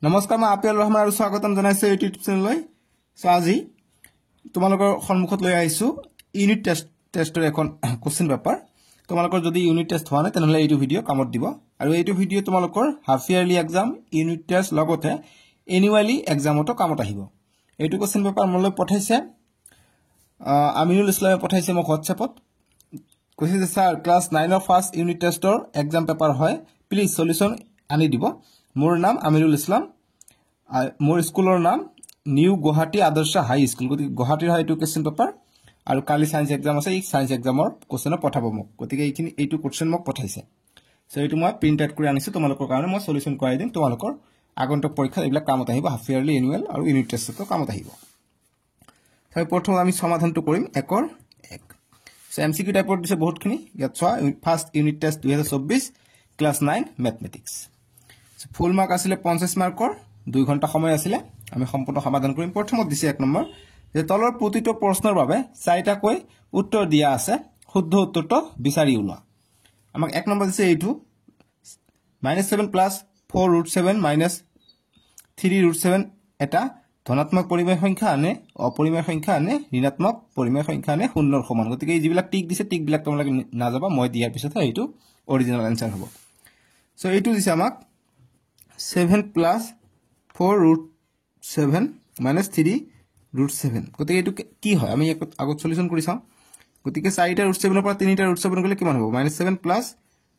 নমস্কাৰ, মই আপিয়াল ৰহমান আৰু স্বাগতম জনাইছোঁ ইউটিউব চেনেললৈ। সো আজি তোমালোকৰ সন্মুখত লৈ আহিছোঁ ইউনিট টেষ্টৰ এখন কোশ্চেন পেপাৰ। তোমালোকৰ যদি ইউনিট টেষ্ট হোৱা নাই তেনেহ'লে এইটো ভিডিঅ' কামত দিব। আৰু এইটো ভিডিঅ' তোমালোকৰ half yearly exam, unit test লগতে এনুৱেলি এক্সামতো কামত আহিব। এইটো কোশ্চেন পেপাৰ মোলৈ পঠাইছে আমিনুল ইছলামে, পঠাইছে মোক হোৱাটছএপত। কৈছে যে ছাৰ, ক্লাছ 9ৰ ফাৰ্ষ্ট ইউনিট টেষ্টৰ এক্সাম পেপাৰ হয়, প্লিজ সলিউশ্যন আনি দিব। মোৰ নাম আমিনুল ইছলাম, মোৰ স্কুলৰ নাম নিউ গুৱাহাটী আদৰ্শ হাই স্কুল। গতিকে গুৱাহাটীৰ হয় এইটো কুৱেশ্যন পেপাৰ। আৰু কালি ছায়েন্স এক্সাম আছে, এই ছায়েন্স এক্সামৰ কুৱেশ্যনো পঠাব মোক। গতিকে এইটো কুৱেশ্যন মোক পঠাইছে। চ' এইটো মই প্ৰিণ্ট আউট কৰি আনিছোঁ তোমালোকৰ কাৰণে। মই সলিউশ্যন কৰাই দিম। তোমালোকৰ আগন্তুক পৰীক্ষাত এইবিলাক কামত আহিব, হাফ ইয়াৰলি, এনুৱেল আৰু ইউনিট টেষ্টতো কামত আহিব। প্ৰথম আমি সমাধানটো কৰিম একৰ এক। চ' MCQ টাইপত দিছে বহুতখিনি। ইয়াত চোৱা, first unit test 2024 class 9 mathematics. Full mark আছিলে 50 মাৰ্কৰ, 2 ঘণ্টা সময় আছিলে। আমি সম্পূৰ্ণ সমাধান কৰিম। প্ৰথমত দিছে এক নম্বৰ যে তলৰ প্ৰতিটো প্ৰশ্নৰ বাবে 4টাকৈ উত্তৰ দিয়া আছে, শুদ্ধ উত্তৰটো বিচাৰি ওলোৱা। আমাক এক নম্বৰ দিছে এইটো -7 + 4√7 - 3√7 এটা ধনাত্মক পৰিমেয় সংখ্যা আনে, অপৰিমেয় সংখ্যা আনে, ঋণাত্মক পৰিমেয় সংখ্যা আনে, শূন্যৰ সমান। গতিকে এই যিবিলাক টিক দিছে, টিকবিলাক তোমালোকে নাযাবা, মই দিয়াৰ পিছতহে এইটো অৰিজিনেল এনচাৰ হ'ব। চ' এইটো দিছে আমাক 7 + 4√7 - 3√7। গতিকে এইটো কি হয় আমি আগত সলিউশ্যন কৰি চাওঁ। গতিকে 4টা √7ৰ পৰা 3টা √7 গ'লে কিমান হ'ব? -7 +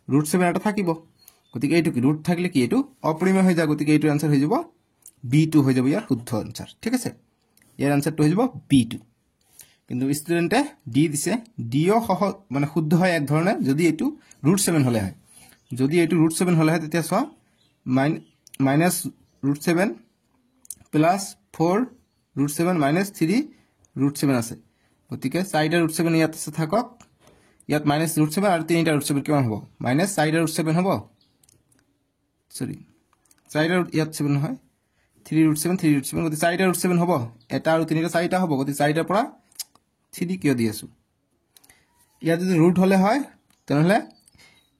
√7 এটা থাকিব। গতিকে এইটো কি ৰুট থাকিলে কি এইটো অপৰিমেয় হৈ যায়। গতিকে এইটো আনচাৰ হৈ যাব B2 হৈ যাব, ইয়াৰ শুদ্ধ আনচাৰ। ঠিক আছে, ইয়াৰ আনচাৰটো হৈ যাব B2। কিন্তু ষ্টুডেণ্টে ডি দিছে। ডিও শুদ্ধ হয় এক ধৰণে, যদি এইটো √7 হ'লে হয়। যদি এইটো √7 হ'লে হয় তেতিয়া চোৱা, -√7 + 4√7 - 3√7 আছে। গতিকে 4টা √7 ইয়াত আছে, থাকক। ইয়াত -√7 আৰু 3টা √7 কিমান হ'ব? -4টা √7 হ'ব। চৰি, 4টা ইয়াত 7 নহয়, 3√7 3√7। গতিকে 4টা √7 হ'ব, এটা আৰু 3টা 4টা হ'ব। গতিকে 4টাৰ পৰা 3 কিয় দি আছোঁ? ইয়াত যদি ৰুট হ'লে হয় তেনেহ'লে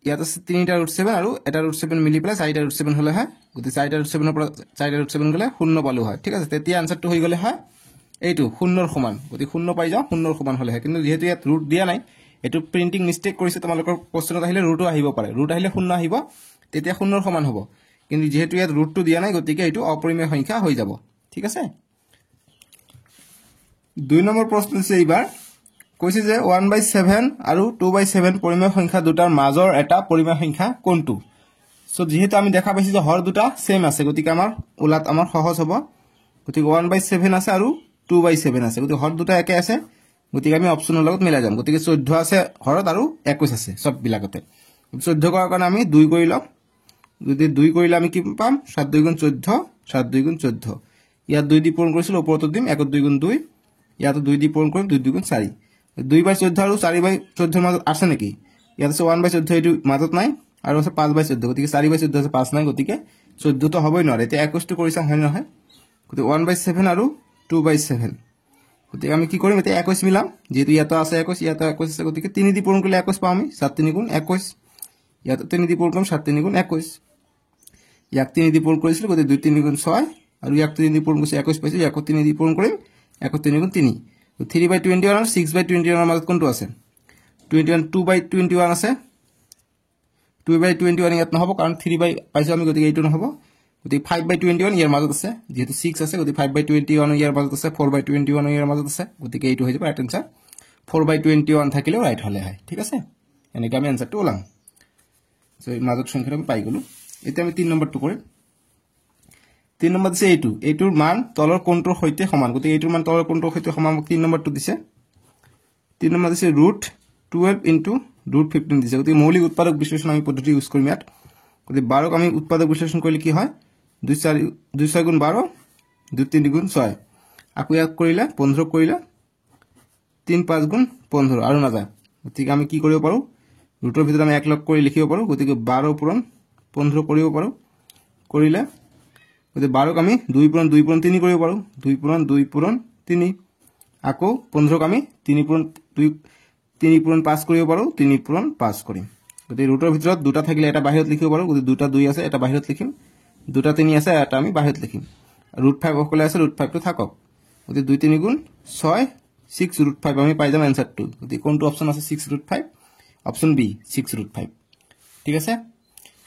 ইয়াত আছে 3টা √7 আৰু এটা √7 মিলি পেলাই 4টা √7 হ'লে হয়। গতিকে 4টা √7ৰ পৰা 4টা √7 গ'লে 0 পালোঁ হয়। ঠিক আছে, তেতিয়া আনচাৰটো হৈ গ'লে হয় এইটো 0ৰ সমান। গতিকে 0 পাই যাওঁ, 0ৰ সমান হ'লে হয়। কিন্তু যিহেতু ইয়াত ৰুট দিয়া নাই, এইটো প্ৰিণ্টিং মিষ্টেক কৰিছে। তোমালোকৰ কোৱেশ্যনত আহিলে ৰুটো আহিব পাৰে, ৰুট আহিলে 0 আহিব, তেতিয়া 0ৰ সমান হ'ব। কিন্তু যিহেতু ইয়াত ৰুটটো দিয়া নাই, গতিকে এইটো অপৰিমেয় সংখ্যা হৈ যাব। ঠিক আছে, 2 নম্বৰ প্ৰশ্ন দিছে এইবাৰ। কৈছে যে 1/7 আৰু 2/7 পৰিমেয় সংখ্যা দুটাৰ মাজৰ এটা পৰিমেয় সংখ্যা কোনটো? চ' যিহেতু আমি দেখা পাইছোঁ যে হৰ দুটা ছেম আছে, গতিকে আমাৰ সহজ হ'ব। গতিকে 1/7 আছে আৰু 2/7 আছে, গতিকে হৰ দুটা একে আছে। গতিকে আমি অপশ্যনৰ লগত মিলাই যাম। গতিকে 14 আছে হৰত আৰু 21 আছে চববিলাকতে। 14 কৰাৰ কাৰণে আমি 2 কৰি ল'ম। যদি 2 কৰিলে আমি কি পাম? 7 × 2 = 14, 7 × 2 = 14। ইয়াত 2 দি পূৰণ কৰিছিলোঁ, ওপৰতো দিম, 1 × 2 = 2, ইয়াতো 2 দি পূৰণ কৰিম, 2 × 2 = 4। 2/14 আৰু 4/14 মাজত আছে নেকি? ইয়াত আছে 1/14, এইটো মাজত নাই, আৰু আছে 5/14। গতিকে 4/14 আছে, 5 নাই, গতিকে 14টো হ'বই নোৱাৰে। এতিয়া 21টো কৰি চাওঁ, হয় নহয়? গতিকে 1/7 আৰু 2/7। গতিকে আমি কি কৰিম? এতিয়া 21 মিলাম, যিহেতু ইয়াতো আছে 21, ইয়াতো 21 আছে। গতিকে 3 দি পূৰণ কৰিলে 21 পাওঁ আমি, 7 × 3 = 21। ইয়াতো 3 দি পূৰণ কৰিম, 7 × 3 = 21। ইয়াক 3 দি পূৰণ কৰিছিলোঁ, গতিকে 2 × 3 = 6, আৰু ইয়াক 3 দি পূৰণ কৰিছোঁ 21 পাইছোঁ, ইয়াকো 3 দি পূৰণ কৰিম, 1 × 3 = 3। 3/21 আৰু 6/21 মাজত কোনটো আছে? 2/21 আছে। 2/21 ইয়াত নহ'ব, কাৰণ 3 পাইছোঁ আমি, গতিকে এইটো নহ'ব। গতিকে 5/21 ইয়াৰ মাজত আছে, যিহেতু 6 আছে, গতিকে 5/21 ইয়াৰ মাজত আছে, 4/21 ইয়াৰ মাজত আছে। গতিকে এইটো হৈ যাব ৰাইট এনচাৰ। 4/21 থাকিলেও ৰাইট হ'লে হয়। ঠিক আছে, এনেকৈ আমি এনচাৰটো ওলাম। চ' এই মাজত সংখ্যাটো আমি পাই গ'লোঁ। এতিয়া আমি 3 নম্বৰটো কৰিম। 3 নম্বৰ দিছে এইটোৰ মান তলৰ কোনটোৰ সৈতে সমান? গতিকে এইটোৰ মান তলৰ কোনটোৰ সৈতে সমান? 3 নম্বৰটো দিছে। 3 নম্বৰ দিছে √12 × √15 দিছে। গতিকে মৌলিক উৎপাদক বিশ্লেষণ আমি পদ্ধতি ইউজ কৰিম ইয়াত। গতিকে 12ক আমি উৎপাদক বিশ্লেষণ কৰিলে কি হয়? 2 × 6 = 12, 2 × 3 = 6। আকৌ ইয়াক কৰিলে 15 কৰিলে 3 × 5 = 15, আৰু নাযায়। গতিকে আমি কি কৰিব পাৰোঁ? ৰুটৰ ভিতৰত আমি 1 লগ কৰি লিখিব পাৰোঁ। গতিকে 12 পূৰণ 15 কৰিব পাৰোঁ। কৰিলে গতিকে 12ক আমি 2 পূৰণ 2 পূৰণ 3 কৰিব পাৰোঁ। 2 পূৰণ 2 পূৰণ 3। আকৌ 15ক আমি 3 পূৰণ 5 কৰিব পাৰোঁ, 3 পূৰণ 5 কৰিম। গতিকে ৰুটৰ ভিতৰত 2টা থাকিলে এটা বাহিৰত লিখিব পাৰোঁ। গতিকে 2টা 2 আছে, এটা বাহিৰত লিখিম। দুটা 3 আছে এটা আমি বাহিৰত লিখিম √5 অকলে আছে √5 টো থাকক গতি 2 3 গুণ 6 6 √5 আমি পাই যাম आंसरটো গতি কোনটো অপচন আছে 6 √5 অপচন বি 6 √5 ঠিক আছে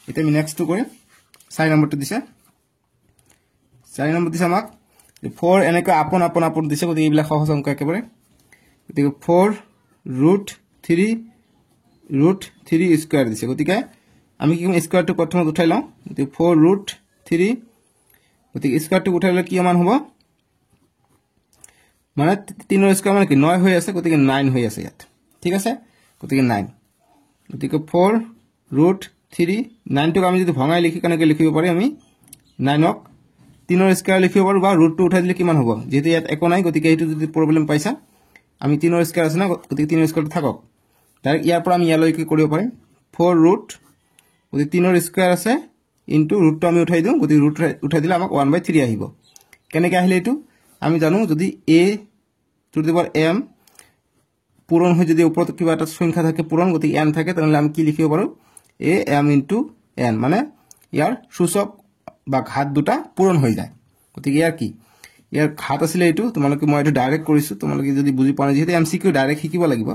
এটা আমি নেক্সট টু কৰিম 4 নম্বৰটো দিছে 4 নম্বৰ দিছে আমাক 4 এনেকৈ আপন দিছে গতি এইবিলাক সহজ অংক একেবাৰে গতি 4 √3 স্কয়াৰ দিছে গতিকে আমি কি স্কয়াৰটো প্ৰথমত উঠাই লওঁ গতি 4 √3 গতি স্কয়াৰটো উঠাইলে কি মান হ'ব মানে 3 ৰ স্কয়াৰ মানে কি 9 হৈ আছে গতিকে 9 হৈ আছে ইয়াত ঠিক আছে গতিকে 9 গতিকে 4 √3 9 টোক আমি যদি ভঙাই লিখি কেনেকৈ লিখিব পাৰি আমি 9 ক 3 ৰ স্কয়াৰ লিখিব পাৰো বা √2 উঠাই দিলে কিমান হ'ব যেহেতু ইয়াত একো নাই গতিকে এইটো যদি প্ৰবলেম পাইছা আমি 3 ৰ স্কয়াৰ আছে না গতিকে 3 ৰ স্কয়াৰটো থাকক ডাইৰেক্ট ইয়াৰ পৰা আমি ইয়ালৈকে কৰিব পাৰিম 4 ৰুট গতিকে 3 ৰ স্কয়াৰ আছে ইনটু ৰুটটো আমি উঠাই দিওঁ গতিকে ৰুট উঠাই দিলে আমাক 1/3 আহিব কেনেকৈ আহিলে এইটো আমি জানো যদি a to the power m পূৰণ হৈ যদি ওপৰত কিবা এটা সংখ্যা থাকে পূৰণ গতিকে n থাকে তেনলে আমি কি লিখিব পাৰো a m ইনটু n মানে ইয়াৰ সূচক বা ঘাত দুটা পূৰণ হৈ যায় গতিকে ইয়াৰ কি ইয়াৰ ঘাত আছিল এইটো তোমালোকে মই এইটো ডাইৰেক্ট কৰিছো তোমালোকে যদি বুজি পোৱা নাই যেহেতু MCQ ডাইৰেক্ট শিকিব লাগিব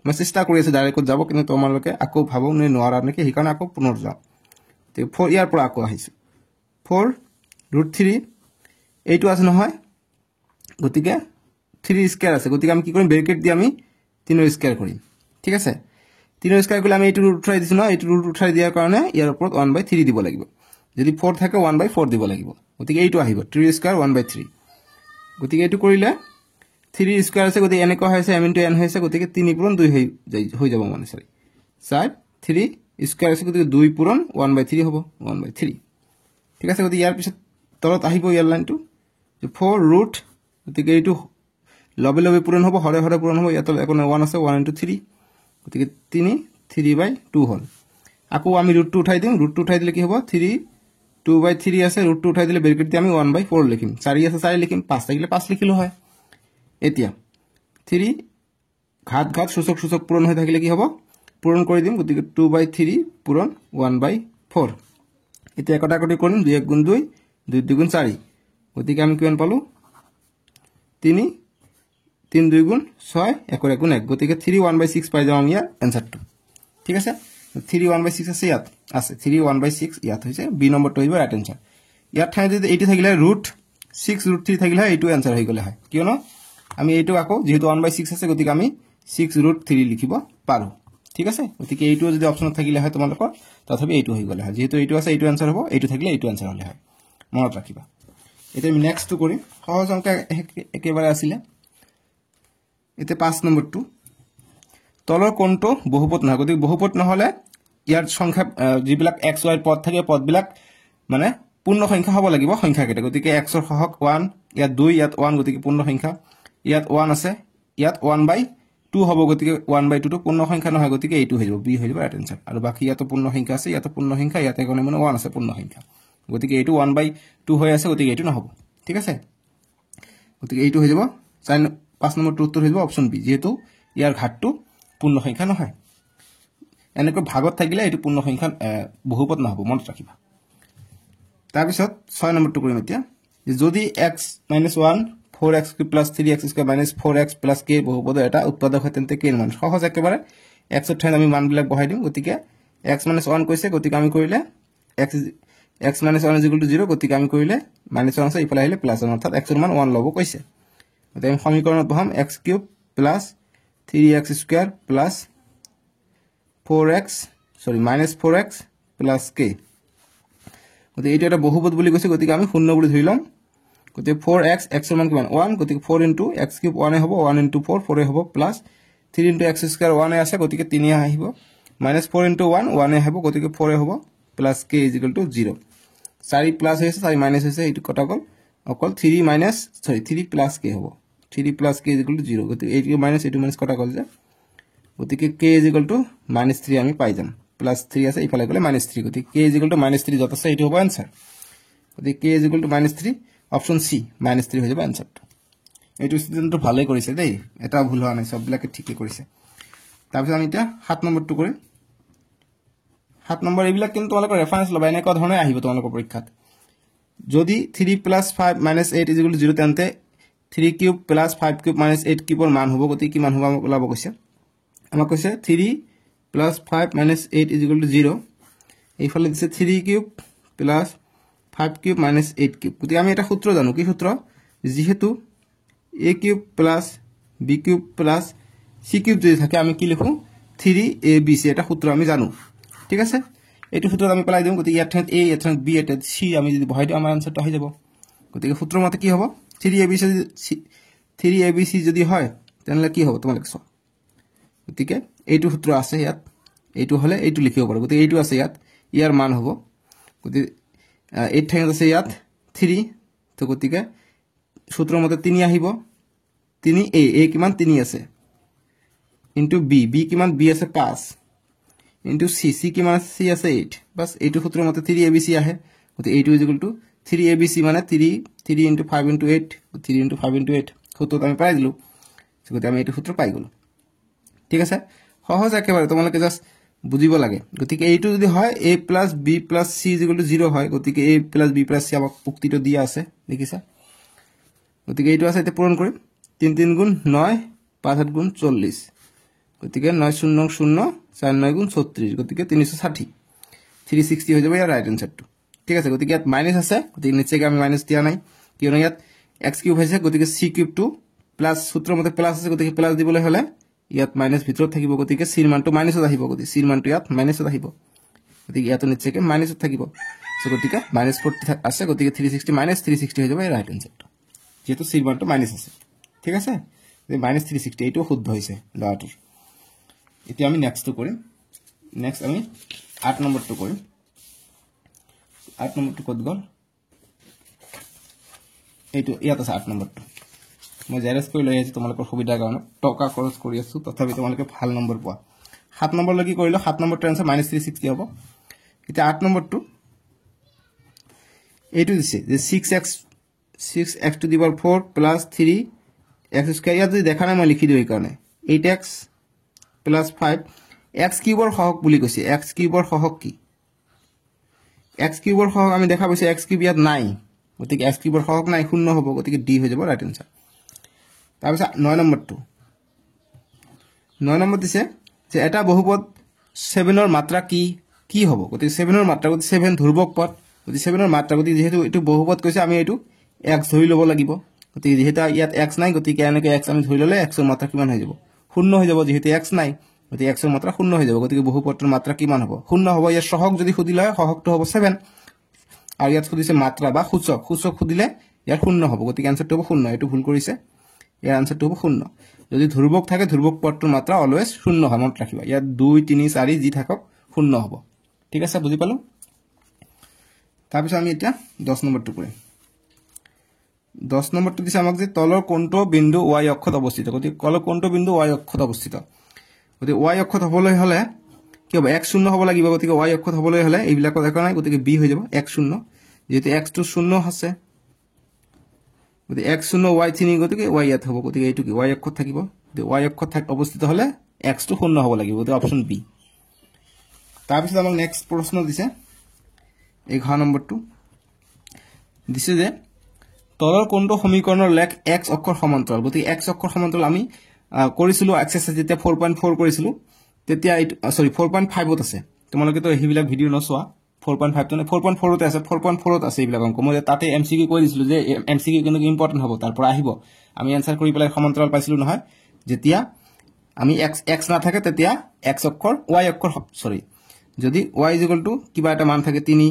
মই চেষ্টা কৰি আছো ডাইৰেক্টত যাব কিন্তু তোমালোকে আকৌ ভাবো নে নোৱাৰা নেকি হিকাৰণে আকৌ পুনৰ যাও তে 4 ইয়াৰ পৰা আকৌ আহিছে 4 √3 এইটো আছে নহয় গতিকে 3 স্কয়াৰ আছে গতিকে আমি কি কৰিম ব্ৰেকেট দি আমি 3 ৰ স্কয়াৰ কৰিম ঠিক আছে 3 ৰ স্কয়াৰ কৰিলে আমি এইটো ৰুট উঠাই দিছো না এইটো ৰুট উঠাই দিয়াৰ কাৰণে ইয়াৰ ওপৰত 1/3 দিব লাগিব যদি 4 থাকে 1/4 দিব লাগিব গতিকে এইটো আহিব 3 স্কয়াৰ 1/3 গতিকে এইটো কৰিলে 3 স্কয়াৰ আছে গতিকে এনেকৈ হৈছে m * n হৈছে গতিকে 3 পূৰণ 2 হৈ যাব মানে সৰি 3 স্কয়াৰ আছে গতিকে 2 পূৰণ 1/3 হ'ব 1/3 ঠিক আছে গতিকে ইয়াৰ পিছত তলত আহিব ইয়াৰ লাইনটো 4 ৰুট গতিকে এইটো লবে লবে পূৰণ হ'ব হৰে হৰে পূৰণ হ'ব ইয়াত একো 1 আছে 1 * 3 গতিকে 3/2 হ'ল আকৌ আমি ৰুটটো উঠাই দিম ৰুটটো উঠাই দিলে কি হ'ব 2/3 আছে ৰুটটো উঠাই দিলে ব্ৰেকেট দি আমি 1/4 লিখিম 4 আছে 4 লিখিম 5 থাকিলে 5 লিখিলো হয় এতিয়া 3 ঘাত সূচক পূৰণ হৈ থাকিলে কি হ'ব পূৰণ কৰি দিম গতিকে 2/3 পূৰণ 1/4 এতিয়া কটাকটি কৰিম 2 1 গুণ 2 2 2 গুণ 4 গতিকে আমি কিমান পালো 3 3 2 গুণ 6 1 1 গুণ 1 গতিকে 3 1/6 পাই যাম ইয়াৰ आंसरটো ঠিক আছে 3 1/6 আছে ইয়াত আছে 3 1/6 ইয়াত হৈছে বি নম্বৰটো হইব ৰাইট आंसर ইয়াত ঠাই যদি এইটো থাকিলে √6 √3 থাকিলে এইটো आंसर হৈ গলে হয় কিয়নো আমি এইটো আকৌ যেহেতু 1/6 আছে গতিকে আমি 6 √3 লিখিব পাৰো ঠিক আছে গতিকে এইটো যদি অপচনত থাকিলে হয় তোমালোকৰ তথাপি এইটো হৈ গলে হয় যেহেতু এইটো আছে এইটো आंसर হ'ব এইটো থাকিলে এইটো आंसर হলে হয় মনত ৰাখিবা এটা আমি নেক্সট টু কৰিম সহজ অংক একেবাৰে আছিল এতে 5 নম্বৰটো তলৰ কোণটো বহুপদ নহয় গতিকে বহুপদ নহলে ইয়াৰ সংখ্যা যিবিলাক x y পদ থাকে পদবিলাক মানে পূৰ্ণ সংখ্যা হ'ব লাগিব সংখ্যা কেইটা গতিকে x ৰ সহগ 1 ইয়াত 2 ইয়াত 1 গতিকে পূৰ্ণ সংখ্যা ইয়াত 1 আছে ইয়াত 1/2 হ'ব গতিকে 1/2 টো পূৰ্ণ সংখ্যা নহয় গতিকে এইটো হৈ যাব বি হৈ যাব ৰাইট आंसर আৰু বাকি ইয়াত পূৰ্ণ সংখ্যা আছে ইয়াত পূৰ্ণ সংখ্যা ইয়াত এগনে মানে 1 আছে পূৰ্ণ সংখ্যা গতিকে এইটো 1/2 হৈ আছে গতিকে এইটো নহব ঠিক আছে গতিকে এইটো হৈ যাব 5 নম্বৰটো উত্তৰ হৈ যাব অপচন বি যেহেতু ইয়াৰ ঘাতটো পূৰ্ণ সংখ্যা নহয় এনেকৈ ভাগত থাকিলে এটো পূৰ্ণ সংখ্যা বহুপদ নহব মনত ৰাখিবা তাৰ পিছত 6 নম্বৰটো কৰিম এতিয়া যদি x - 1 4x + 3x * 4x + k বহুপদৰ এটা উৎপাদক হয় তেন্তে k এৰ মান সহজ একেবাৰে x এর ঠাইত আমি মানবিলাক বহাই দিম গতিকে x - 1 কৈছে গতিকে আমি কৰিলে x - 1 = 0 গতিকে আমি কৰিলে -1 আছে ইফালে আহিলে +1 অৰ্থাৎ x এৰ মান 1 লব কৈছে গতিকে আমি সমীকৰণত বহাম x³ + 3x² + 4x + k গতিকে এইটো এটা বহুপদ বুলি কৈছে গতিকে আমি শূন্য বুলি ধৰি লম গতিকে 4x x এর মান কিমান 1 গতিকে 4 * x³ 1 হ'ব 1 * 4 4 হ'ব প্লাস 3 * x² 1 আছে গতিকে 3 আহিব -4 * 1 1 হ'ব গতিকে 4 হ'ব প্লাস k = 0 4 প্লাস হৈছে 4 মাইনাস হৈছে এইটো কটা গল অকল 3 প্লাস k হ'ব 3 প্লাস k = 0 গতিকে এইটো মাইনাস কটা গল যে গতিকে k = -3 আমি পাই যাম +3 আছে ইফালে গলে -3 গতিকে k = -3 যত আছে এইটো হ'ব आंसर গতিকে k = -3 অপচন সি -3 হৈ যাব आंसरটো এইটো ষ্টুডেন্টটো ভালে কৰিছে দেই এটা ভুল হোৱা নাই সববিলাকে ঠিকই কৰিছে তাৰপিছত আমি এতিয়া 7 নম্বৰটো কৰিম 7 নম্বৰ এইবিলাক কিন্তু তোমালোকৰ ৰেফাৰেন্স লবা এনেকুৱা ধৰণে আহিব তোমালোকৰ পৰীক্ষাত যদি 3 plus 5 minus 8 is equal to 0 তেন্তে 3 কিউব প্লাস 5 কিউব মাইনাস 8 কিউবৰ মান হ'ব গতি কি মান হ'ব আমাক ওলাব কৈছে 3 plus 5 minus 8 is equal to 0 এইফালে দিছে 3 cube plus 5 cube minus 8 cube গতি আমি এটা সূত্র জানো কি সূত্র যেহেতু a cube plus b cube plus c cube যদি থাকে আমি কি লিখো 3abc এটা সূত্র আমি জানো ঠিক আছে এইটো সূত্র আমি পেলাই দিম গতি ইয়াত ঠাইত a ইয়াত ঠাইত b এটা c আমি যদি বহাই দিও আমাৰ আনসারটা হৈ যাব গতি সূত্র মতে কি হ'ব 3abc যদি হয় তেনলে কি হ'ব তোমালোকে চাও গতি এইটো সূত্র আছে ইয়াত এইটো হলে এইটো লিখিব পাৰো গতি এইটো আছে ইয়াত ইয়াৰ মান হ'ব গতি 8 ঠাইত আছে ইয়াত 3 তো গতি সূত্র মতে 3 আহিব 3 a কিমান 3 আছে into b কিমান b আছে 5 into c কিমান c আছে 8 বাস এইটো সূত্র মতে 3abc আহে গতি এইটো ইজ ইকুয়াল টু 3abc মানে 3 into 5 into 8 3 into 5 into 8 সূত্র আমি পাই দিলো গতি আমি এইটো সূত্র পাই গলো ঠিক আছে সহজ একেবারে তোমালোকে জাস্ট বুজিব লাগে গতি এইটো যদি হয় a plus b plus c is equal to 0 হয় গতি a plus b plus c আমাক উক্তিটো দিয়া আছে দেখিছা গতি এইটো আছে এটা পূরণ কৰিম 3 3 গুণ 9 5 8 গুণ 40 গতি 9 0 0 4 9 গুণ 36 গতি 360 360 হৈ যাব ইয়াৰ রাইট আনসারটো ঠিক আছে গতি ইয়াত মাইনাস আছে গতি নিচে আমি মাইনাস দিয়া নাই কিয়নো ইয়াত x কিউব হৈছে গতি c কিউব টু প্লাস সূত্র মতে প্লাস আছে গতি প্লাস দিবলৈ হলে ইয়াত মাইনাস ভিতৰত থাকিব গতি c ৰ মানটো মাইনাসত আহিব গতি c ৰ মানটো ইয়াত মাইনাসত আহিব গতি ইয়াত নিচে মাইনাসত থাকিব সো গতি -40 আছে গতি 360 মাইনাস 360 হৈ যাব এই রাইট আনসারটো যেহেতু c ৰ মানটো মাইনাস আছে ঠিক আছে -360 এইটো শুদ্ধ হৈছে লৰাটোৰ এতিয়া আমি নেক্সট কৰিম নেক্সট আমি 8 নম্বৰটো কৰিম 8 নম্বৰটো কত গল এইটো ইয়াত আছে 8 নম্বৰটো মই জেৰেক্স কৰি লৈ আহিছো তোমালোকৰ সুবিধাৰ কাৰণে টকা খৰচ কৰি আছো তথাপি তোমালোকে ভাল নম্বৰ পোৱা 7 নম্বৰ লাগি কৰিলো 7 নম্বৰটো আনসাৰ -360 হ'ব এতিয়া 8 নম্বৰটো এইটো দিছে যে 6x to the power 4 plus 3x square ইয়াত যদি দেখা নাই মই লিখি দিও এই কাৰণে 8x plus 5 x কিউবৰ সহগ বুলি কৈছে x কিউবৰ সহগ কি x কিউবৰ সহগ আমি দেখা পাইছে x কিউব ইয়াত নাই গতিকে x কিউবৰ সহগ নাই শূন্য হ'ব গতিকে d হৈ যাব ৰাইট আনসাৰ তাৰপিছত 9 নম্বৰটো 9 নম্বৰ দিছে যে এটা বহুপদ 7 ৰ মাত্ৰা কি হ'ব গতিকে 7 ৰ মাত্ৰা গতি 7 ধ্ৰুবক পদ গতি 7 ৰ মাত্ৰা গতি যেহেতু এটো বহুপদ কৈছে আমি এটো x ধৰি লব লাগিব গতিকে যেহেতু ইয়াত x নাই গতিকে এনেকৈ x আমি ধৰি ললে x ৰ মাত্ৰা কিমান হৈ যাব শূন্য হৈ যাব যেহেতু x নাই গতিকে x ৰ মাত্ৰা শূন্য হৈ যাব গতিকে বহুপদৰ মাত্ৰা কিমান হ'ব শূন্য হ'ব ইয়াৰ সহগ যদি খুদিলে সহগটো হ'ব 7 আৰু ইয়াত খুদিছে মাত্ৰা বা সূচক খুদিলে ইয়াৰ শূন্য হ'ব গতিকে আনসাৰটো হ'ব শূন্য এটো ভুল কৰিছে ইয়াৰ আনসাৰটো হ'ব শূন্য যদি ধ্ৰুবক থাকে ধ্ৰুবক পদৰ মাত্ৰা অলৱেজ শূন্য হয় মনত ৰাখিবা ইয়াত 2 3 4 যি থাকক শূন্য হ'ব ঠিক আছে বুজি পালো তাৰপিছত আমি এতিয়া 10 নম্বৰটো কৰিম 10 নম্বৰটো দিছে আমাক যে তলৰ কোণটো বিন্দু y অক্ষত অৱস্থিত গতিকে তলৰ কোণটো বিন্দু y অক্ষত অৱস্থিত গতিকে y অক্ষত হ'বলৈ হলে কি হ'ব x শূন্য হ'ব লাগিব গতিকে y অক্ষত হ'বলৈ হলে এইবিলাকৰ একো নাই গতিকে b হৈ যাব x শূন্য যেহেতু x টো শূন্য আছে গতিকে x শূন্য y 3 গতিকে y ইয়াত হ'ব গতিকে এইটো কি y অক্ষত থাকিব গতিকে y অক্ষত অৱস্থিত হলে x টো শূন্য হ'ব লাগিব গতিকে অপচন b তাৰপিছত আমাক নেক্সট প্ৰশ্ন দিছে 11 নম্বৰটো দিছে যে তলৰ কোণটো সমীকৰণৰ লেখ x অক্ষৰ সমান্তৰাল গতিকে x অক্ষৰ সমান্তৰাল আমি কৰিছিলো এক্সাৰসাইজ যেতিয়া 4.4 কৰিছিলো তেতিয়া সৰি 4.5 ত আছে তোমালোকে তো এইবিলাক ভিডিও নচোৱা 4.5 ত 4.4 ত আছে 4.4 ত আছে এইবিলাক অংক মই তাতে এমসিকিউ কৈ দিছিলো যে এমসিকিউ কিন্তু ইম্পৰ্টেন্ট হ'ব তাৰ পৰা আহিব আমি আনসাৰ কৰি পেলাই সমান্তৰাল পাইছিলো নহয় যেতিয়া আমি x না থাকে তেতিয়া x অক্ষৰ y অক্ষৰ সৰি যদি y কিবা এটা মান থাকে 3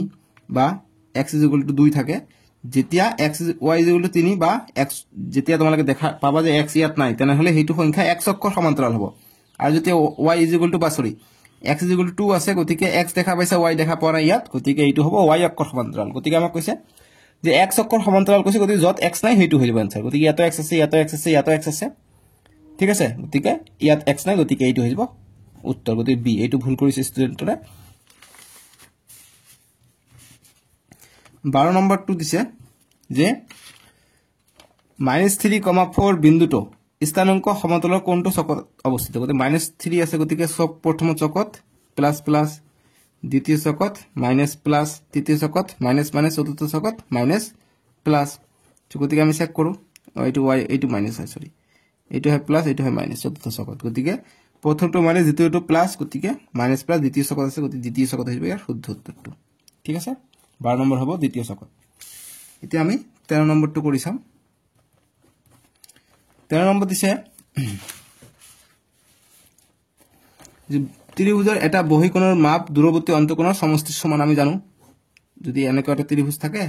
বা x 2 থাকে যেতিয়া x y 3 বা x যেতিয়া তোমালোকে দেখা পাবা যে x ইয়াত নাই তেনে হলে হেতু সংখ্যা x অক্ষৰ সমান্তৰাল হ'ব আৰু যেতিয়া y বা সৰি x 2 আছে গতিকে x দেখা পাইছে y দেখা পোৱা নাই ইয়াত গতিকে এইটো হ'ব y অক্ষৰ সমান্তৰাল গতিকে আমাক কৈছে যে x অক্ষৰ সমান্তৰাল কৈছে গতিকে যত x নাই হেতু হৈ যাব আনসাৰ গতিকে ইয়াতো x আছে ইয়াতো x আছে ইয়াতো x আছে ঠিক আছে গতিকে ইয়াত x নাই গতিকে এইটো হৈ যাব উত্তৰ গতিকে b এইটো ভুল কৰিছে ষ্টুডেন্টৰে 12 নম্বৰটো দিছে যে -3,4 বিন্দুটো স্থানাঙ্ক সমতলৰ কোণটো চকত অৱস্থিত গতিকে -3 আছে গতিকে সব প্ৰথম চকত প্লাস প্লাস দ্বিতীয় ছকত মাইনাস প্লাস তৃতীয় ছকত মাইনাস মাইনাস চতুর্থ ছকত মাইনাস প্লাস গতিকে আমি চেক কৰোঁ এইটো y এইটো মাইনাস হয় সরি এইটো হয় প্লাস এইটো হয় মাইনাস চতুর্থ ছকত গতিকে প্রথমটো মাইনাস দ্বিতীয়টো প্লাস গতিকে মাইনাস প্লাস দ্বিতীয় ছকত আছে গতিকে দ্বিতীয় ছকত হইব ইয়াৰ শুদ্ধ উত্তৰটো ঠিক আছে 12 নম্বৰ হ'ব দ্বিতীয় ছকত এতিয়া আমি 13 নম্বৰটো কৰি চাম 13 নম্বৰ দিছে যে ত্ৰিভুজৰ এটা বহিকোণৰ মাপ দূৰৱৰ্তী অন্তকোণৰ সমষ্টিৰ সমান আমি জানো যদি এনেকৈ এটা ত্ৰিভুজ থাকে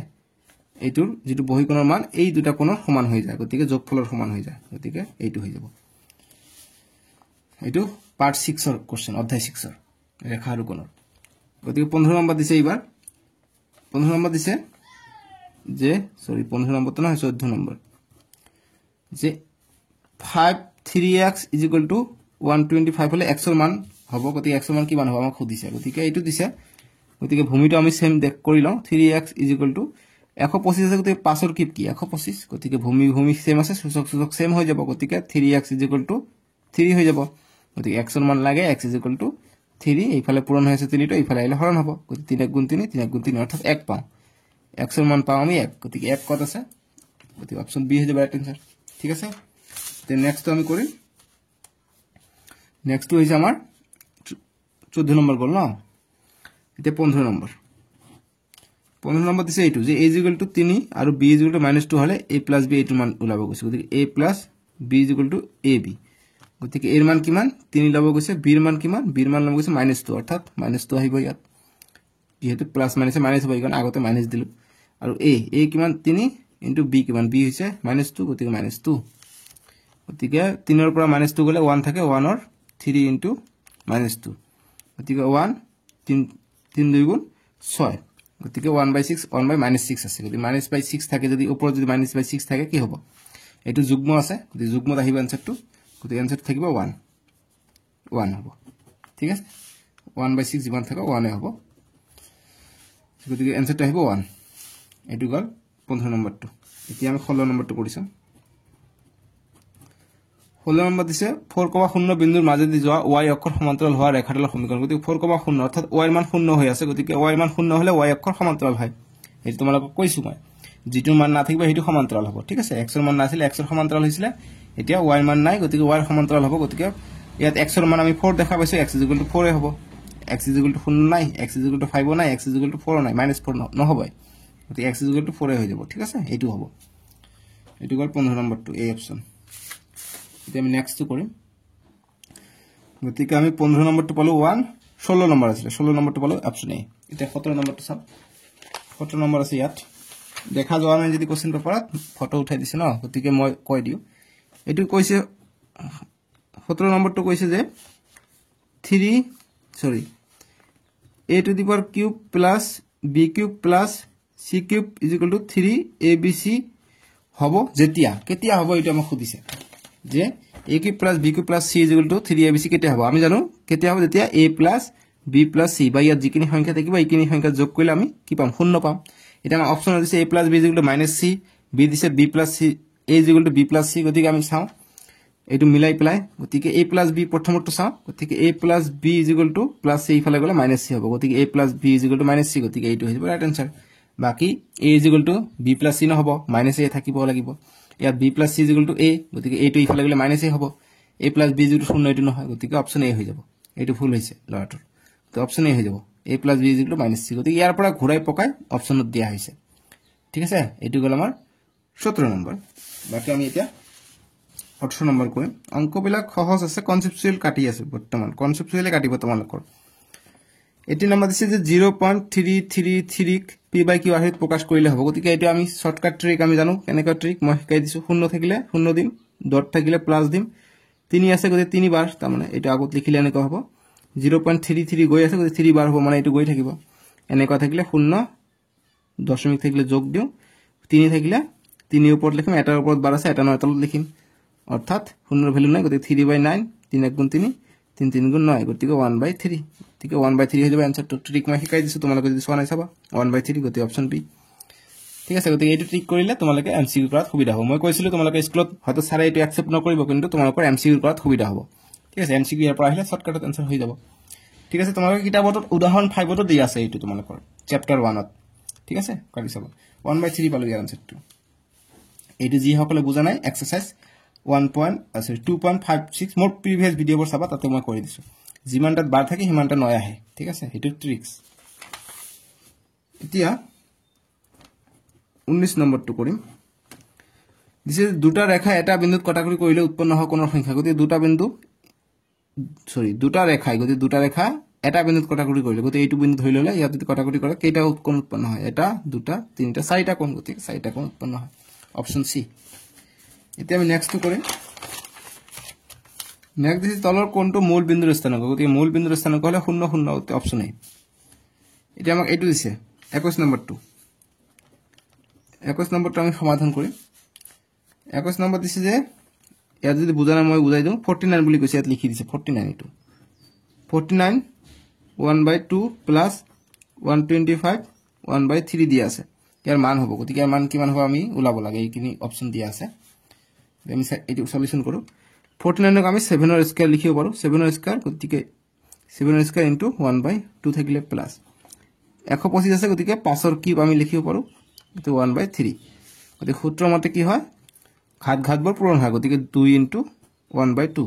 এইটোৰ যেটো বহিকোণৰ মান এই দুটা কোণৰ সমান হৈ যায় গতিকে যোগফলৰ সমান হৈ যায় গতিকে এইটো হৈ যাব এইটো পাৰ্ট 6 এৰ কোশ্চেন অধ্যায় 6 এৰ ৰেখা আৰ কোণৰ গতিকে 15 নম্বৰ দিছে এবাৰ 15 নম্বৰ দিছে যে সরি 15 নম্বর তো না 14 নম্বর যে 5 3x = 125 হলে x এর মান হ'ব গতিকে x এর মান কি মান হ'ব আমাক খুদিছে গতিকে এইটো দিছে গতিকে ভূমিটো আমি সেম দেখ কৰি লওঁ 3x = 125 আছে গতিকে 5 এর কিউব কি 125 গতিকে ভূমি সেম আছে সূচক সেম হৈ যাব গতিকে 3x = 3 হৈ যাব গতিকে x এর মান লাগে x = 3 এইফালে পূরণ হয়েছে 3 টো এইফালে আইলে হরণ হ'ব গতিকে 3 * 3 3 * 3 অর্থাৎ 1 পাও x এর মান পাও আমি 1 গতিকে 1 কত আছে গতিকে অপশন বি হৈ যাব রাইট आंसर ঠিক আছে তে নেক্সট আমি করি নেক্সট হইছে আমার 14 নম্বর গল না এটা 15 নম্বর 15 নম্বর দিছে এইটো যে a = 3 আর b = -2 হলে a + b এইটোৰ মান ওলাব গৈছে গতিকে a + b = ab গতিকে এর মান কিমান 3 লব গৈছে b এর মান কিমান b এর মান লব গৈছে -2 অর্থাৎ -2 আহিব ইয়াত যেহেতু প্লাস মাইনাসে মাইনাস হ'ব ইকান আগতে মাইনাস দিলু আৰু a কিমান 3 * b কিমান b হৈছে -2 গতিকে -2 গতিকে 3 ৰ পৰা -2 গলে 1 থাকে 1 ৰ 3 * -2 গতিকে 1 3 2 গুণ 6 গতিকে 1/6 1/-6 আছে গতিকে -/6 থাকে যদি ওপৰত যদি -/6 থাকে কি হ'ব এটো যুগ্ম আছে গতিকে যুগ্মত আহিব आंसरটো গতিকে आंसर থাকিব 1 1 হ'ব ঠিক আছে 1/6 যিমান থাকে 1 এ হ'ব গতিকে आंसरটো আহিব 1 এটো গল 15 নম্বৰটো এতিয়া আমি 16 নম্বৰটো কৰিছো 16 নম্বৰ দিছে 4,0 বিন্দুৰ মাজেদি যোৱা y অক্ষৰ সমান্তৰাল হোৱা ৰেখাডালৰ সমীকৰণ গতিকে 4,0 অৰ্থাৎ y এৰ মান 0 হৈ আছে গতিকে y এৰ মান 0 হলে y অক্ষৰ সমান্তৰাল হয় এটো তোমালোক কৈছো মই যেটো মান না থাকিব হেতু সমান্তৰাল হ'ব ঠিক আছে x এৰ মান নাছিল x এৰ সমান্তৰাল হৈছিল এতিয়া y এর মান নাই গতিকে y এর সমান্তরাল হ'ব গতিকে ইয়াত x এর মান আমি 4 দেখা পাইছো x = 4 এ হ'ব x = 0 নাই x = 5 নাই x = 4 নাই -4 নহব গতিকে x = 4 এ হৈ যাব ঠিক আছে এইটো হ'ব এইটো গল 15 নম্বৰটো এই অপচন এতিয়া আমি নেক্সট কৰিম গতিকে আমি 15 নম্বৰটো পালো 1 16 নম্বৰ আছিল 16 নম্বৰটো পালো অপচন এ এতিয়া 17 নম্বৰটো চাম 17 নম্বৰ আছে ইয়াত দেখা যোৱা নাই যদি কোশ্চেন পেপাৰত ফটো উঠাই দিছে ন গতিকে মই কৈ দিও এটো কৈছে 17 নম্বৰটো কৈছে যে 3 a to the power cube plus b cube plus c cube = 3 abc হ'ব যেতিয়া কেতিয়া হ'ব এটা আমাক খুদিছে যে a cube plus b cube plus c = 3 abc কেতিয়া হ'ব আমি জানো কেতিয়া হ'ব যেতিয়া a plus b plus c বা ইয়াত যিখিনি সংখ্যা থাকিব এইখিনি সংখ্যা যোগ কৰিলে আমি কি পাম 0 পাম এটা আমাৰ অপচন দিছে a plus b = -c b দিছে b plus c a = b plus c গতিকে আমি চাও এটো মিলাই প্লাই গতিকে a plus b প্ৰথমটো চাও গতিকে a plus b = plus c ইফালে গলে -c হ'ব গতিকে a plus b = -c গতিকে এইটো হৈ যাব ৰাইট आंसर বাকি a = b plus c নহব -a থাকিব লাগিব ইয়াত b plus c = a গতিকে a টো ইফালে গলে -a হ'ব a plus b = 0 এটো নহয় গতিকে অপচন a হৈ যাব এটো ভুল হৈছে লৰাটোৰ তো অপচন a হৈ যাব a plus b = -c গতিকে ইয়াৰ পৰা ঘূৰাই পকাই অপচনত দিয়া হৈছে ঠিক আছে এটো গল আমাৰ 17 নম্বৰ বাকি আমি এতিয়া 18 নম্বৰ কৰিম অংকবিলাক সহজ আছে কনসেপচুৱেল কাটি আছে বৰ্তমান কনসেপচুৱেলি কাটিব তোমালোকৰ 18 নম্বৰ দিছে যে 0.333 p/q আহিত প্ৰকাশ কৰিলে হ'ব গতিকে এটো আমি শৰ্টকাট ট্ৰিক আমি জানো কেনেকা ট্ৰিক মই শিকাই দিছো 0 থাকিলে 0 দিম ডট থাকিলে প্লাস দিম 3 আছে গতিকে 3 বাৰ তাৰ মানে এটো আগত লিখিলে এনেকা হ'ব 0.33 গৈ আছে গতিকে 3 বাৰ হ'ব মানে এটো গৈ থাকিব এনেকা থাকিলে 0 দশমিক থাকিলে যোগ দিও 3 থাকিলে 3 এর উপর লিখিম এটাৰ ওপৰত বাৰ আছে এটা নয় তলত লিখিম অর্থাৎ 0 ভ্যালু নাই গতিকে 3/9 3 * 3 3 3 * 9 গতিকে 1/3 গতিকে 1/3 হৈ যাব आंसर তো ট্ৰিক মই শিকাই দিছো তোমালোকে যদি সোৱা নাই চাবা 1/3 গতিকে অপচন বি ঠিক আছে গতিকে এইটো ট্ৰিক কৰিলে তোমালোকে এমসিকিউ কৰাত সুবিধা হ'ব মই কৈছিলো তোমালোকে স্কুলত হয়তো সাৰা এটো একসেপ্ট নকৰিব কিন্তু তোমালোকৰ এমসিকিউ কৰাত সুবিধা হ'ব ঠিক আছে এমসিকিউ ইয়াৰ পৰা আহিলে শৰ্টকাটত आंसर হৈ যাব ঠিক আছে তোমালোকৰ কিতাপত উদাহৰণ 5ত দিয়া আছে এইটো তোমালোকৰ চেপ্টাৰ 1ত ঠিক আছে কৰি চাব 1/3 পালো ইয়াৰ আনসাৰটো এইটো যি সকলে বুজা নাই এক্সাৰসাইজ 2.56 মোৰ প্ৰিভিয়াস ভিডিঅ'বোৰ চাবা তাতে মই কৰি দিছো যিমানটাত বাৰ থাকে সিমানটা নয় আহে ঠিক আছে এটো ট্ৰিক্স এতিয়া 19 নম্বৰটো কৰিম দিছে দুটা ৰেখা এটা বিন্দুত কটাকৰি কৰিলে উৎপন্ন হয় কোণৰ সংখ্যা গতি দুটা ৰেখা এটা বিন্দুত কটাকৰি কৰিলে গতি এইটো বিন্দু ধৰি ললে ইয়াত যদি কটাকৰি কৰে কেইটা কোণ উৎপন্ন হয় এটা দুটা তিনিটা চাৰিটা কোণ গতি চাৰিটা কোণ উৎপন্ন হয় অপচন সি এতিয়া আমি নেক্সটটো কৰিম নেক্সট দিছে তলৰ কোণটো মূল বিন্দুৰ স্থানাংক গতি মূল বিন্দুৰ স্থানাংক হলে 0 0 অপচন এ এতিয়া আমাক এইটো দিছে 21 নম্বৰটো 21 নম্বৰটো আমি সমাধান কৰিম 21 নম্বৰ দিছে যে ইয়াত যদি বুজা নাই মই বুজাই দিম 49 বুলি কৈছে ইয়াত লিখি দিছে 49 এটো 49 1/2 প্লাস 125 1/3 দিয়া আছে ইয়াৰ মান হ'ব গতিকে ইয়াৰ মান কিমান হ'ব আমি উলাব লাগে এইখিনি অপচন দিয়া আছে আমি এটো সলিউশন কৰো 49 ক আমি 7 ৰ স্কয়াৰ লিখিব পাৰো 7 ৰ স্কয়াৰ গতিকে 7 ৰ স্কয়াৰ ইনটু 1/2 থাকিলে প্লাস 125 আছে গতিকে 5 ৰ কিউব আমি লিখিব পাৰো এটো 1/3 গতিকে সূত্ৰ মতে কি হয় ঘাতবোৰ পূৰণ হয় গতিকে 2 ইনটু 1/2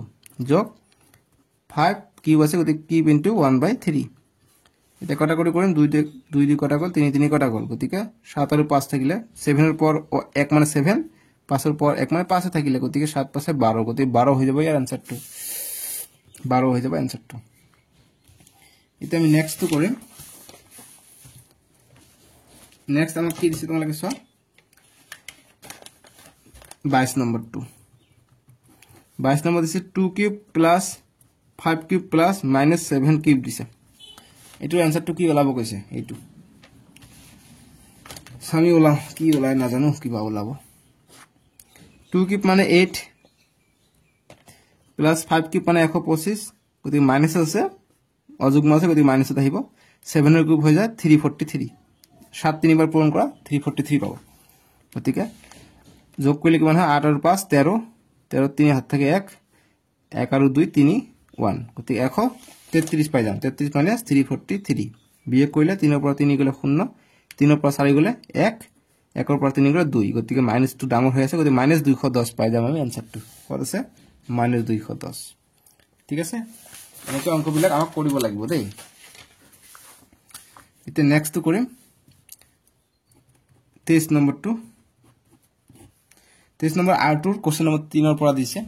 যোগ 5 কিউব আছে গতিকে কিউব ইনটু 1/3 এটা কটাকৰি কৰিম 2 কটা গল 3 কটা গল গতিকে 7 আৰু 5 থাকিলে 7 ৰ পৰ 1 মানে 7 5 ৰ পৰ 1 মানে 5 থাকিলে গতিকে 7 5 12 গতিকে 12 হৈ যাব ইয়াৰ আনসাৰটো 12 হৈ যাব আনসাৰটো এটা আমি নেক্সটটো কৰিম নেক্সট আমাক কি দিছে তোমালোকে চোৱা 22 নম্বৰটো 22 নম্বৰ দিছে 2 cube plus 5 cube plus -7 cube দিছে এটো আনসারটো কি ওলাব কৈছে এইটো সামি ওলা কি ওলাই না জানো কিবা ওলাব 2 কিউব মানে 8 প্লাস 5 কিউব মানে 125 গতি মাইনাস আছে অযুগ্ম আছে গতি মাইনাস আহিব 7 ৰ কিউব হৈ যায় 343 7 3 বাৰ পূৰণ কৰা 343 পাব গতিকে যোগ কৰিলে কিমান হয় 8 আৰু 5 13 13 3 হাত থাকে 1 1 আৰু 2 3 1 গতিকে 133 পাই যাম 33 মাইনাস 343 বিয়োগ কৰিলে 3 ৰ পৰা 3 গলে 0 3 ৰ পৰা 4 গলে 1 1 ৰ পৰা 3 গলে 2 গতিকে -2 ডাঙৰ হৈ আছে গতিকে -210 পাই যাম আমি আনসাৰটো কত আছে -210 ঠিক আছে এনেকৈ অংকবিলাক আমাক কৰিব লাগিব দেই এতিয়া নেক্সটটো কৰিম 23 নম্বৰটো 23 নম্বৰ R2 কোশ্চেন নম্বৰ 3 ৰ পৰা দিছে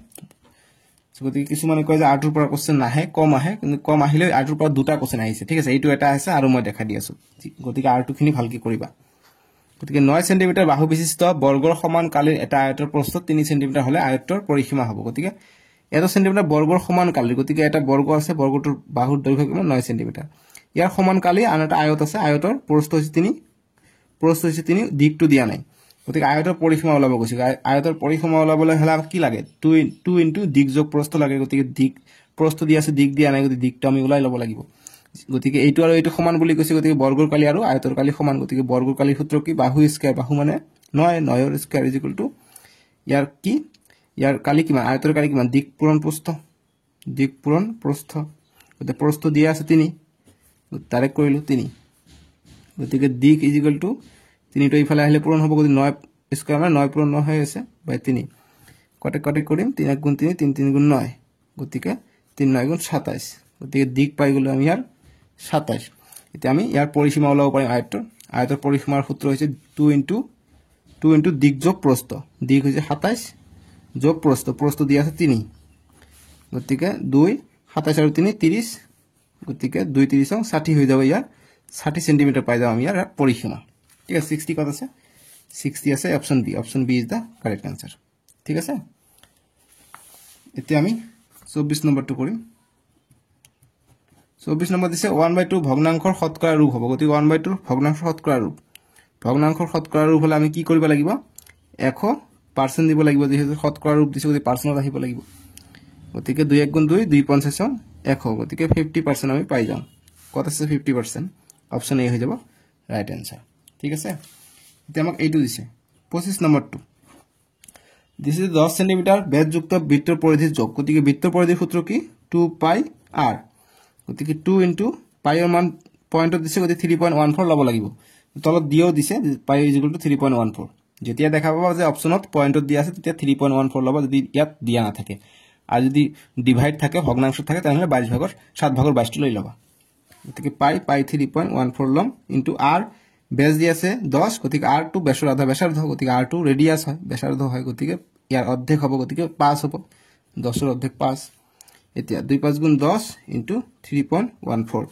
গতিকে কিছুমানে কয় যে R2 ৰ পৰা কোশ্চেন নাহে কম আহে কিন্তু কম আহিলে R2 ৰ পৰা দুটা কোশ্চেন আহিছে ঠিক আছে এইটো এটা আছে আৰু মই দেখাই দি আছো গতিকে R2 খিনি ভালকৈ কৰিবা গতিকে 9 সেন্টিমিটাৰ বাহু বিশিষ্ট বৰ্গৰ সমান কালিৰ এটা আয়তৰ প্ৰস্থ 3 সেন্টিমিটাৰ হলে আয়তৰ পৰিসীমা হ'ব গতিকে এটা সেন্টিমিটাৰ বৰ্গৰ সমান কালি গতিকে এটা বৰ্গ আছে বৰ্গটোৰ বাহুৰ দৈৰ্ঘ্য কিমান 9 সেন্টিমিটাৰ ইয়াৰ সমান কালি আন এটা আয়ত আছে আয়তৰ প্ৰস্থ হৈছে 3 দিকটো দিয়া নাই গতিকে আয়তৰ পৰিসীমা ওলাব কৈছে আয়তৰ পৰিসীমা ওলাবলৈ হলে কি লাগে 2 ইনটু দিক যোগ প্ৰস্থ লাগে গতিকে দিক প্ৰস্থ দিয়া আছে দিক দিয়া নাই গতিকে দিকটো আমি ওলাই ল'ব লাগিব গতিকে এইটো আৰু এইটো সমান বুলি কৈছে গতিকে বৰ্গৰ কালি আৰু আয়তৰ কালি সমান গতিকে বৰ্গৰ কালি সূত্ৰ কি বাহু স্কয়াৰ বাহু মানে 9 ৰ স্কয়াৰ ইয়াৰ কি ইয়াৰ কালি কিমান আয়তৰ কালি কিমান দিক পূৰণ প্ৰস্থ গতিকে প্ৰস্থ দিয়া আছে 3 ডাইৰেক্ট কৰিলো 3 গতিকে দিক 3 টো ইফালে আহিলে পূৰণ হ'ব গতিকে 9 স্কয়াৰ মানে 9 পূৰণ 9 হৈ আছে বাই 3 কটে কৰিম 3 গুণ 3 3 3 গুণ 9 গতিকে 3 9 গুণ 27 গতিকে দিক পাই গলো আমি ইয়াৰ 27 এতিয়া আমি ইয়াৰ পৰিসীমা ওলাব পাৰিম আয়তৰ পৰিসীমাৰ সূত্ৰ হৈছে 2 ইনটু দিক যোগ প্ৰস্থ দিক হৈছে 27 যোগ প্ৰস্থ দিয়া আছে 3 গতিকে 2 27 আৰু 3 30 গতিকে 2 30 60 হৈ যাব ইয়াৰ 60 সেন্টিমিটাৰ পাই যাম আমি ইয়াৰ পৰিসীমা ঠিক আছে 60 কত আছে 60 আছে option B is the correct answer ঠিক আছে এতিয়া আমি 24 নম্বৰটো কৰিম 24 নম্বৰ দিছে 1/2 ভগ্নাংশৰ শতকৰা ৰূপ হ'ব গতিকে 1/2 ভগ্নাংশৰ শতকৰা ৰূপ হলে আমি কি কৰিব লাগিব 100% দিব লাগিব যেহেতু শতকৰা ৰূপ দিছে গতিকে পাৰ্চেন্টত আহিব লাগিব গতিকে 2 1 গুণ 2 2 50 100 গতিকে 50% আমি পাই যাম কত আছে 50% অপচন এ হৈ যাব রাইট आंसर ঠিক আছে এতিয়া আমাক এইটো দিছে 25 নম্বৰটো দিছে 10 সেন্টিমিটাৰ বেধযুক্ত বৃত্তৰ পৰিধি যোগ গতিকে বৃত্তৰ পৰিধিৰ সূত্ৰ কি 2 পাই r গতিকে 2 ইনটু পাইৰ মান পইণ্টত দিছে গতিকে 3.14 ল'ব লাগিব তলত দিও দিছে পাই ইকুৱেল টু 3.14 যেতিয়া দেখা পাবা যে অপচনত পইণ্টত দিয়া আছে তেতিয়া 3.14 ল'ব যদি ইয়াত দিয়া না থাকে আৰু যদি ডিভাইড থাকে ভগ্নাংশ থাকে তেনহলে 22 ভাগৰ 7 ভাগৰ 22 টো লৈ ল'বা গতিকে পাই 3.14 লম ইনটু r বেস দি আছে 10 গতিকে r2 বেসৰ আধা ব্যাসাৰ্ধ গতিকে r2 ৰেডিয়াস হয় ব্যাসাৰ্ধ হয় গতিকে ইয়াৰ অৰ্ধেক হ'ব গতিকে 5 হ'ব 10ৰ অৰ্ধেক 5 এতিয়া 2 5 গুণ 10 ইনটু 3.14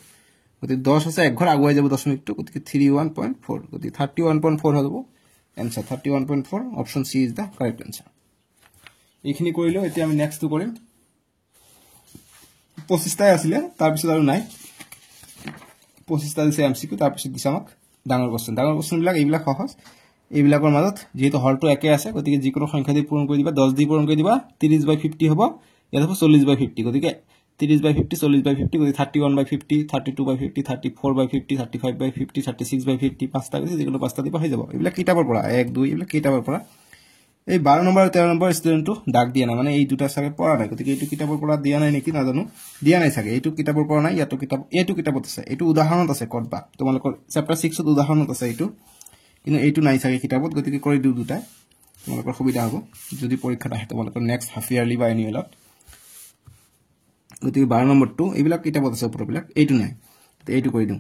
গতিকে 10 আছে এক ঘৰ আগুৱাই যাব দশমিকটো গতিকে 31.4 গতিকে 31.4 হ'ব answer 31.4 option C is the correct answer এইখিনি কৰিলো এতিয়া আমি নেক্সট টো কৰিম 25টাই আছিল তাৰ পিছত আৰু নাই 25টা দিছে এমসিকিউ তাৰ পিছত দিছে আমাক ডাঙৰ কোশ্চেন বিলাক এইবিলাক সহজ এইবিলাকৰ মাজত যেহেতু হলটো একে আছে গতিকে যিকোনো সংখ্যা দি পূৰণ কৰি দিবা 10 দি পূৰণ কৰি দিবা 30/50 হ'ব ইয়াত হ'ব 40/50 গতিকে 30/50 40/50 গতিকে 31/50 32/50 34/50 35/50 36/50 পাঁচটা গতিকে যিকোনো পাঁচটা দিবা হৈ যাব এইবিলাক কিতাপৰ পৰা 1 2 এইবিলাক কিতাপৰ পৰা এই 12 নম্বৰ আৰু 13 নম্বৰ ষ্টুডেন্টটো ডাক দিয়া না মানে এই দুটা সাগে পঢ়া নাই গতিকে এইটো কিতাপৰ পৰা দিয়া নাই নেকি নাজানো দিয়া নাই সাগে এইটো কিতাপৰ পৰা নাই ইয়াতো কিতাপ এইটো কিতাপত আছে এইটো উদাহৰণত আছে কৰবা তোমালোকৰ চেপ্টাৰ 6 ত উদাহৰণত আছে এইটো কিন্তু এইটো নাই সাগে কিতাপত গতিকে কৰি দিও দুটা তোমালোকৰ সুবিধা হ'ব যদি পৰীক্ষাত আহে তোমালোকৰ নেক্সট হাফ ইয়াৰলি বা এনুৱেলত গতিকে 12 নম্বৰটো এইবিলাক কিতাপত আছে ওপৰবিলাক এইটো নাই তো এইটো কৰি দিও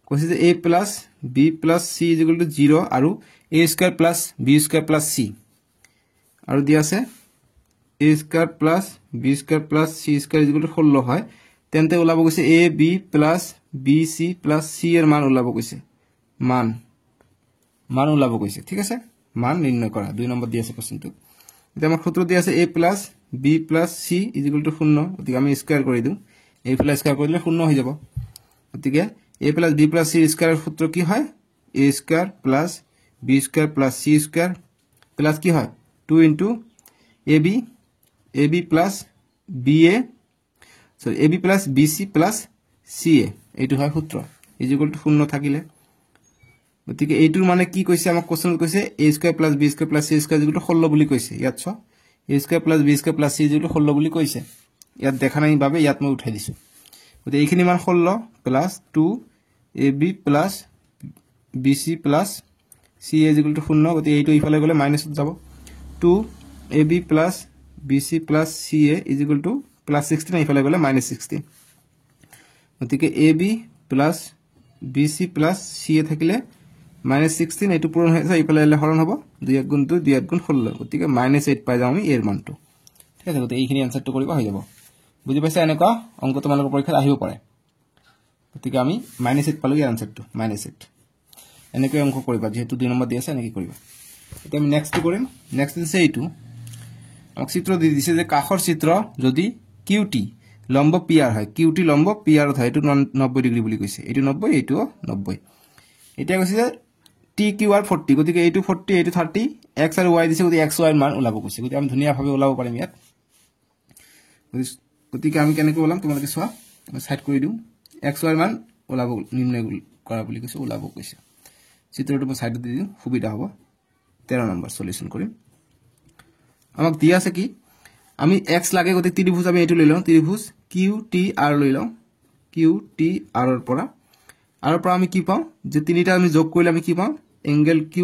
কৈছে যে a + b + c = 0 আৰু a² + b² + c আৰু দিয়া আছে a² + b² + c² = 16 হয় তেন্তে ওলাব গৈছে a b + bc + c এর মান ওলাব গৈছে মান ওলাব গৈছে ঠিক আছে মান নির্ণয় কৰা 2 নম্বৰ দি আছে কোশ্চেনটো এটা আমাৰ সূত্র দি আছে a + b + c = 0 গতিকে আমি স্কয়ার কৰি দিও a + স্কয়াৰ কৰিলে 0 হৈ যাব গতিকে a + b + c স্কয়ারের সূত্র কি হয় a² + b² + c² প্লাস কি হয় 2 into ab plus ba sorry ab plus bc plus ca এইটো হয় সূত্র ইকুয়াল টু 0 থাকিলে গতিকে এইটোৰ মানে কি কৈছে আমাক কোশ্চেনত কৈছে a² + b² + c² = 16 বুলি কৈছে ইয়াত ছ a² + b² + c = 16 বুলি কৈছে ইয়াত দেখা নাই বাবে ইয়াত মই উঠাই দিছো গতিকে এইখিনি মান 16 plus 2 ab plus bc plus ca = 0 গতিকে এইটো ইফালে গলে মাইনাসত যাব 2 ab plus bc plus ca = +16 ইফালে গলে -16 গতিকে ab plus bc plus ca থাকিলে -16 এটো পূৰণ হৈ যায় ইফালে এলে হৰণ হ'ব 2 1 গুণ 2 2 1 গুণ 16 গতিকে -8 পাই যাও আমি এর মানটো ঠিক আছে গতিকে এইখিনি আনসারটো কৰিব হৈ যাব বুজি পাইছা এনেকা অংক তোমালোকৰ পৰীক্ষাত আহিব পাৰে গতিকে আমি -8 পালো ইয়াৰ আনসাৰটো -8 এনেকৈ অংক কৰিবা যেহেতু 2 নম্বৰ দি আছে এনেকৈ কৰিবা এটা আমি নেক্সট কৰিম নেক্সট দিছে এইটো আমাক চিত্ৰ দি দিছে যে কাখৰ চিত্র যদি qt লম্ব pr হয় qt লম্ব pr হয় এটো 90 ডিগ্ৰী বুলি কৈছে এটো 90 এটো 90 এটা কৈছে যে tqr 40 গতিকে এটো 40 এটো 30 x আৰু y দিছে গতিকে x y ৰ মান ওলাব কৈছে গতিকে আমি ধুনিয়া ভাবে ওলাব পাৰিম ইয়াত গতিকে আমি কেনেকৈ ওলাম তোমালোকে চোৱা আমি সাইড কৰি দিও x y ৰ মান ওলাব নিৰ্ণয় কৰা বুলি কৈছে ওলাব কৈছে চিত্ৰটো মই সাইডত দি দিও সুবিধা হ'ব 13 নম্বৰ সলিউশন কৰিম আমাক দিয়া আছে কি আমি x লাগে গতিকে ত্ৰিভুজ আমি এটো লৈ লওঁ ত্ৰিভুজ qtr লৈ লওঁ qtr ৰ পৰা আমি কি পাওঁ যে তিনিটা আমি যোগ কৰিলে আমি কি পাওঁ এংগেল q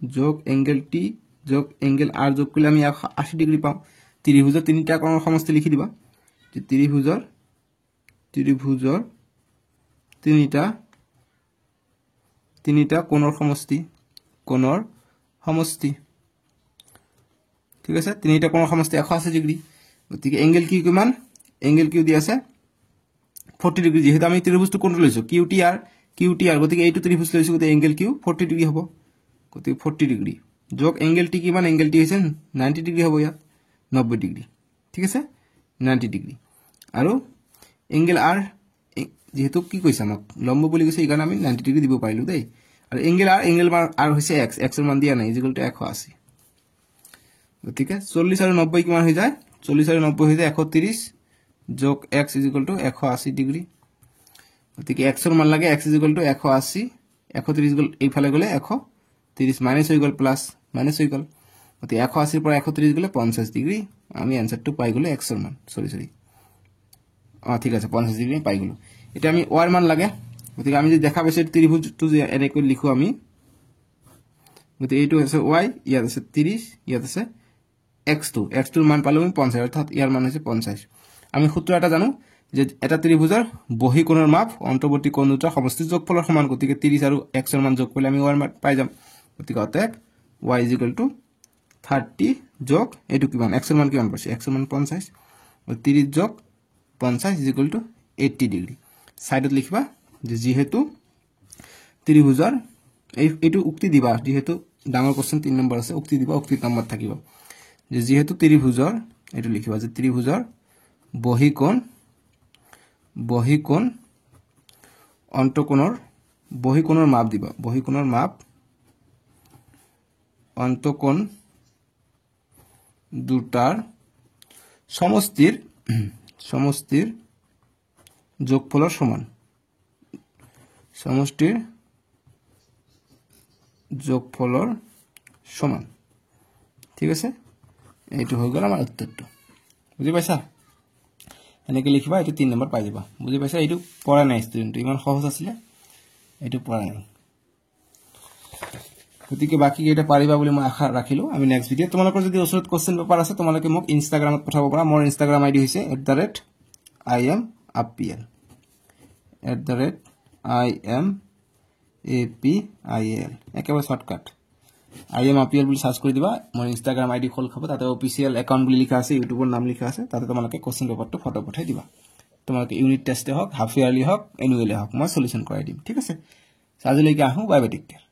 যোগ এংগেল t যোগ এংগেল r যোগ কৰিলে আমি 80 ডিগ্ৰী পাওঁ ত্ৰিভুজৰ তিনিটা কোণৰ সমষ্টি লিখি দিবা যে ত্ৰিভুজৰ তিনিটা কোণৰ সমষ্টি ঠিক আছে তিনিটা কোণৰ সমষ্টি 180 ডিগ্ৰী গতিকে এংগেল q কিমান এংগেল q দি আছে 40 ডিগ্ৰী যেহেতু আমি ত্ৰিভুজটো কোনটো লৈছো qtr গতিকে এইটো ত্ৰিভুজ লৈছো গতিকে এংগেল q 40 ডিগ্ৰী হ'ব গতিকে 40 ডিগ্ৰী যোগ এংগেল t কিমান এংগেল t হৈছে 90 ডিগ্ৰী হ'ব ইয়াত 90 ডিগ্ৰী ঠিক আছে 90 ডিগ্ৰী আৰু এংগেল r যেহেতু কি কৈছে আমাক লম্ব বুলি কৈছে ইকাৰণে আমি 90 ডিগ্ৰী দিব পাৰিলো দেই আৰু এংগেল r হৈছে x এৰ মান দিয়া নাই ইকুয়াল টু 180 গতিকে 40 আৰু 90 কিমান হৈ যায় 40 আৰু 90 হৈ যায় 130 যোগ x ইকুয়াল টু 180 ডিগ্ৰী গতিকে x এর মান লাগে x ইকুয়াল টু 180 130 গল এইফালে গলে 130 মাইনাস হৈ গল প্লাস মাইনাস হৈ গল গতিকে 180 পৰা 130 গলে 50 ডিগ্ৰী আমি আনসাৰটো পাই গলে x এৰ মান সৰি ঠিক আছে 50 ডিগ্ৰী পাই গলো এটা আমি y মান লাগে গতিকে আমি যে দেখা পাইছো ত্ৰিভুজটো যে এনেকৈ লিখো আমি গতিকে এইটো আছে y ইয়াত আছে 30 ইয়াত আছে x2 ৰ মান পালো আমি 50 অৰ্থাৎ ইয়াৰ মান হৈছে 50 আমি সূত্ৰ এটা জানো যে এটা ত্ৰিভুজৰ বহি কোণৰ মাপ অন্তৰ্বৰ্তী কোণ দুটাৰ সমষ্টি যোগফলৰ সমান গতিকে 30 আৰু x ৰ মান যোগ কৰিলে আমি y ৰ মান পাই যাম গতিকে অতএব y 30 যোগ এইটো কিমান x ৰ মান কিমান পাইছে x ৰ মান 50 30 যোগ 50 80 ডিগ্ৰী সাইডত লিখবা যে যেহেতু ত্ৰিভুজৰ এইটো উক্তি দিবা যেহেতু ডাঙৰ কোশ্চেন 3 নম্বৰ আছে উক্তি দিবা উক্তি নম্বৰ থাকিব যে যেহেতু ত্ৰিভুজৰ এইটো লিখিবা যে ত্ৰিভুজৰ বহি কোণ অন্তঃকোণৰ বহি কোণৰ মাপ দিবা বহি কোণৰ মাপ অন্তঃকোণ দুটাৰ সমষ্টিৰ যোগফলৰ সমান সমষ্টিৰ যোগফলৰ সমান ঠিক আছে এইটো হৈ গল আমাৰ উত্তৰটো বুজি পাইছা এনেকৈ লিখিবা এইটো 3 নম্বৰ পাই যাবা বুজি পাইছা এইটো পঢ়া নাই ষ্টুডেন্ট ইমান সহজ আছিল এইটো পঢ়া নাই গতিকে বাকি কেইটা পাৰিবা বুলি মই আশা ৰাখিলো আমি নেক্সট ভিডিও তোমালোকৰ যদি ওচৰত কোশ্চেন পেপাৰ আছে তোমালোকে মোক ইনষ্টাগ্ৰামত পঠাব পাৰা মোৰ ইনষ্টাগ্ৰাম আইডি হৈছে @IamAPL @IamAPIL একেবাৰে শৰ্টকাট IamAPL বুলি সাৰ্চ কৰি দিবা মোৰ ইনষ্টাগ্ৰাম আইডি খোল খাব তাতে অফিশিয়াল একাউন্ট বুলি লিখা আছে ইউটিউবৰ নাম লিখা আছে তাতে তোমালোকে কোশ্চেন পেপাৰটো ফটো পঠাই দিবা তোমালোকে ইউনিট টেষ্টে হওক হাফ ইয়াৰলি হওক এনুৱেলি হওক মই সলিউশন কৰাই দিম ঠিক আছে আজিলৈকে আহো বাই বাই টেক কেয়াৰ